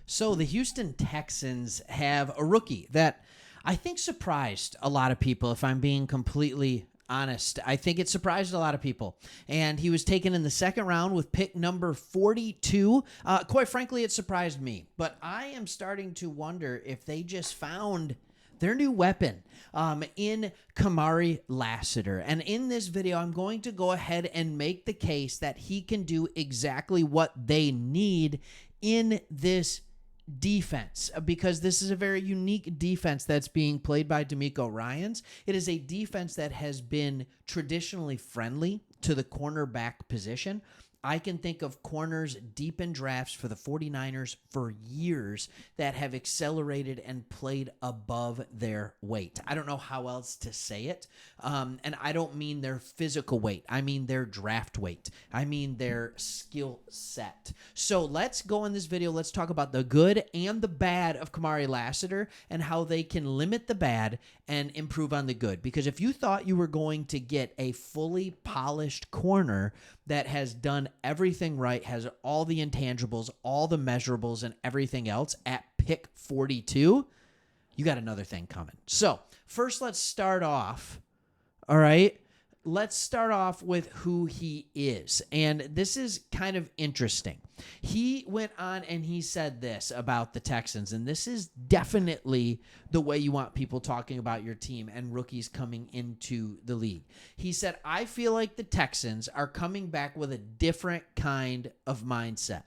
So the Houston Texans have a rookie that I think surprised a lot of people, if I'm being completely honest. I think it surprised a lot of people. And he was taken in the second round with pick number 42. Quite frankly, it surprised me. But I am starting to wonder if they just found their new weapon in Kamari Lassiter. And in this video, I'm going to go ahead and make the case that he can do exactly what they need in this defense, because this is a very unique defense that's being played by DeMeco Ryans. It is a defense that has been traditionally friendly to the cornerback position. I can think of corners deep in drafts for the 49ers for years that have accelerated and played above their weight. I don't know how else to say it. And I don't mean their physical weight. I mean their draft weight. I mean their skill set. So let's go in this video. Let's talk about the good and the bad of Kamari Lassiter and how they can limit the bad and improve on the good. Because if you thought you were going to get a fully polished corner that has done everything right, has all the intangibles, all the measurables, and everything else at pick 42, you got another thing coming. So first, let's start off, all right? Let's start off with who he is. And this is kind of interesting. He went on and he said this about the Texans, and this is definitely the way you want people talking about your team and rookies coming into the league. He said, I feel like the Texans are coming back with a different kind of mindset.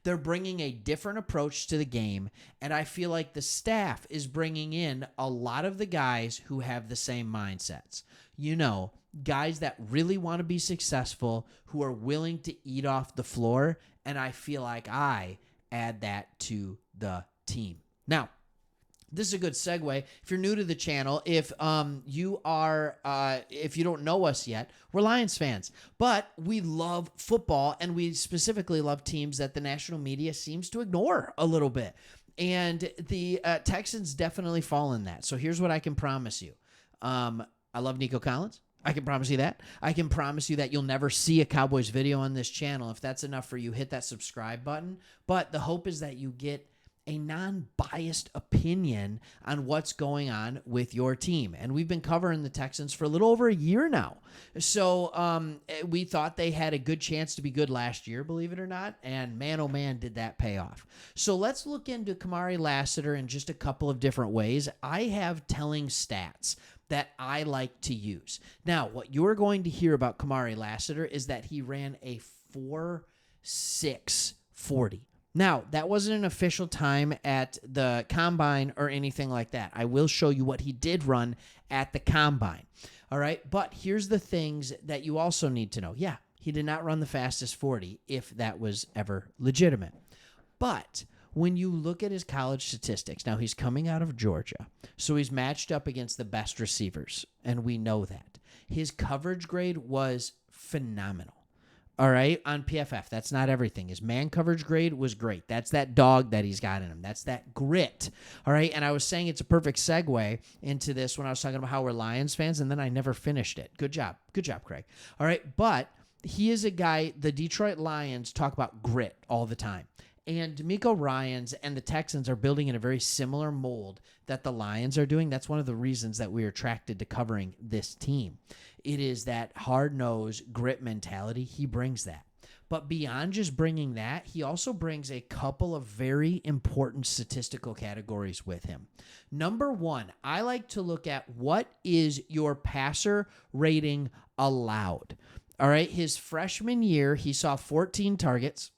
They're bringing a different approach to the game, and I feel like the staff is bringing in a lot of the guys who have the same mindsets. You know, guys that really want to be successful, who are willing to eat off the floor, and I feel like I add that to the team. Now, this is a good segue. If you're new to the channel, if you don't know us yet, we're Lions fans, but we love football, and we specifically love teams that the national media seems to ignore a little bit. And the Texans definitely fall in that. So here's what I can promise you. I love Nico Collins. I can promise you that. I can promise you that you'll never see a Cowboys video on this channel. If that's enough for you, hit that subscribe button. But the hope is that you get a non-biased opinion on what's going on with your team. And we've been covering the Texans for a little over a year now. So we thought they had a good chance to be good last year, believe it or not. And man, oh man, did that pay off. So let's look into Kamari Lassiter in just a couple of different ways. I have telling stats that I like to use. Now, what you're going to hear about Kamari Lassiter is that he ran a 4.640. Now, that wasn't an official time at the combine or anything like that. I will show you what he did run at the combine. All right, but here's the things that you also need to know. Yeah, he did not run the fastest 40, if that was ever legitimate. But when you look at his college statistics, now he's coming out of Georgia, so he's matched up against the best receivers, and we know that. His coverage grade was phenomenal. All right, on PFF, that's not everything. His man coverage grade was great. That's that dog that he's got in him. That's that grit. All right, and I was saying it's a perfect segue into this when I was talking about how we're Lions fans, and then I never finished it. Good job. Good job, Craig. All right, but he is a guy, the Detroit Lions talk about grit all the time. And DeMeco Ryans and the Texans are building in a very similar mold that the Lions are doing. That's one of the reasons that we're attracted to covering this team. It is that hard-nosed grit mentality. He brings that. But beyond just bringing that, he also brings a couple of very important statistical categories with him. Number one, I like to look at what is your passer rating allowed. All right, his freshman year, he saw 14 targets,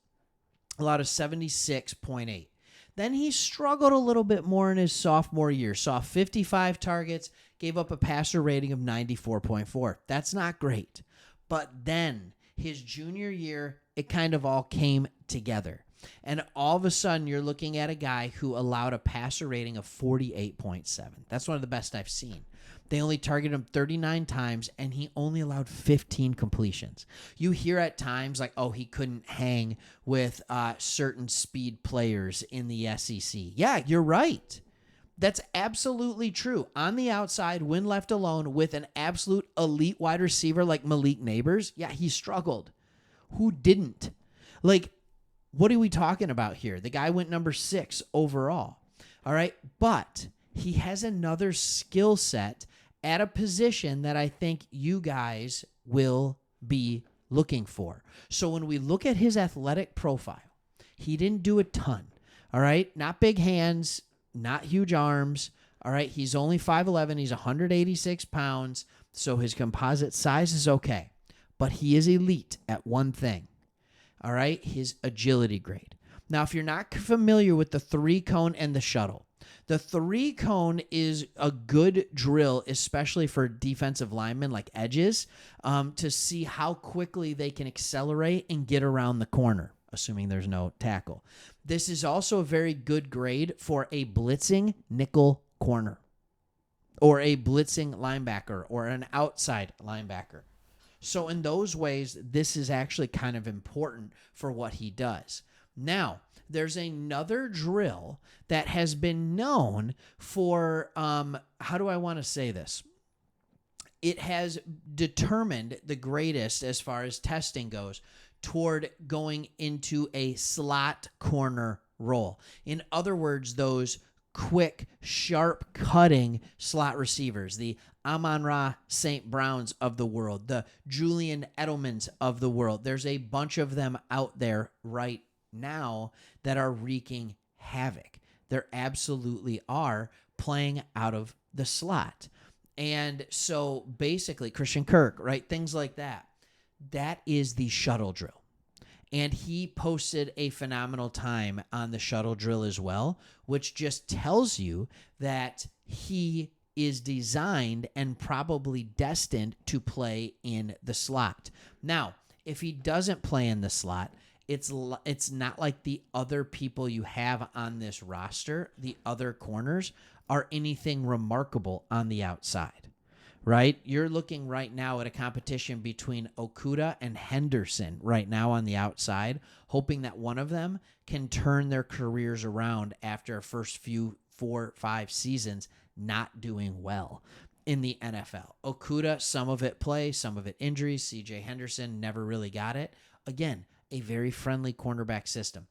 allowed a 76.8. Then he struggled a little bit more in his sophomore year, saw 55 targets, gave up a passer rating of 94.4. That's not great. But then his junior year, it kind of all came together. And all of a sudden, you're looking at a guy who allowed a passer rating of 48.7. That's one of the best I've seen. They only targeted him 39 times, and he only allowed 15 completions. You hear at times like, oh, he couldn't hang with certain speed players in the SEC. Yeah, you're right. That's absolutely true. On the outside, when left alone with an absolute elite wide receiver like Malik Neighbors, yeah, he struggled. Who didn't? Like, What are we talking about here? The guy went number 6 overall. All right. But he has another skill set at a position that I think you guys will be looking for. So when we look at his athletic profile, he didn't do a ton. All right. Not big hands, not huge arms. All right. He's only 5'11". He's 186 pounds. So his composite size is okay. But he is elite at one thing. All right. His agility grade. Now, if you're not familiar with the 3-cone and the shuttle, the 3-cone is a good drill, especially for defensive linemen like edges, to see how quickly they can accelerate and get around the corner, assuming there's no tackle. This is also a very good grade for a blitzing nickel corner or a blitzing linebacker or an outside linebacker. So in those ways, this is actually kind of important for what he does. Now, there's another drill that has been known for, how do I want to say this? It has determined the greatest as far as testing goes toward going into a slot corner role. In other words, those quick, sharp cutting slot receivers, the Amon-Ra St. Browns of the world, the Julian Edelmans of the world. There's a bunch of them out there right now that are wreaking havoc. There absolutely are, playing out of the slot. And so basically, Christian Kirk, right? Things like that. That is the shuttle drill. And he posted a phenomenal time on the shuttle drill as well, which just tells you that he is designed and probably destined to play in the slot. Now, if he doesn't play in the slot, it's not like the other people you have on this roster, the other corners, are anything remarkable on the outside, right? You're looking right now at a competition between Okudah and Henderson right now on the outside, hoping that one of them can turn their careers around after a first few 4-5 seasons not doing well in the NFL. Okudah, some of it play, some of it injuries. CJ Henderson never really got it. Again, a very friendly cornerback system.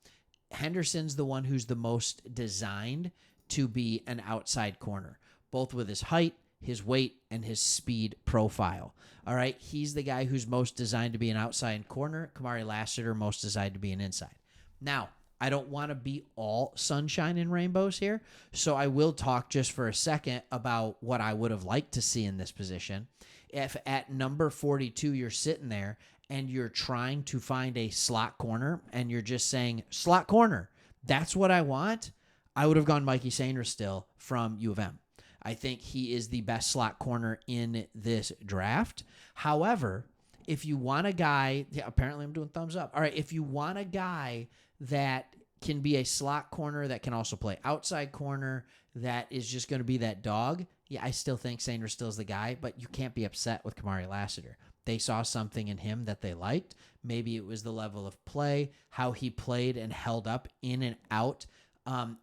Henderson's the one who's the most designed to be an outside corner, both with his height, his weight, and his speed profile. All right, he's the guy who's most designed to be an outside corner. Kamari Lassiter, most designed to be an inside. Now, I don't want to be all sunshine and rainbows here, so I will talk just for a second about what I would have liked to see in this position. If at number 42 you're sitting there and you're trying to find a slot corner and you're just saying, slot corner, that's what I want, I would have gone Mikey Sainristil from U of M. I think he is the best slot corner in this draft. However, if you want a guy, apparently I'm doing thumbs up. All right, if you want a guy that can be a slot corner that can also play outside corner, that is just going to be that dog, yeah, I still think Sainristil is the guy, but you can't be upset with Kamari Lassiter. They saw something in him that they liked. Maybe it was the level of play, how he played and held up in and out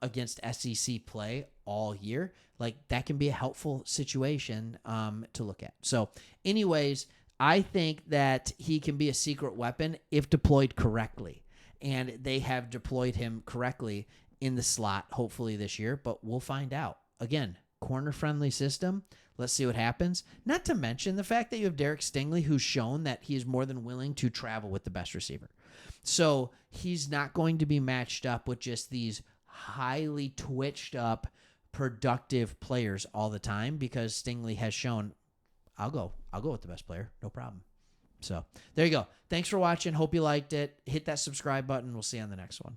against SEC play all year. Like, that can be a helpful situation to look at. So anyways, I think that he can be a secret weapon if deployed correctly. And they have deployed him correctly in the slot, hopefully this year, but we'll find out. Again, corner-friendly system. Let's see what happens. Not to mention the fact that you have Derek Stingley, who's shown that he is more than willing to travel with the best receiver. So he's not going to be matched up with just these highly twitched up, productive players all the time, because Stingley has shown, I'll go with the best player, no problem. So there you go. Thanks for watching. Hope you liked it. Hit that subscribe button. We'll see you on the next one.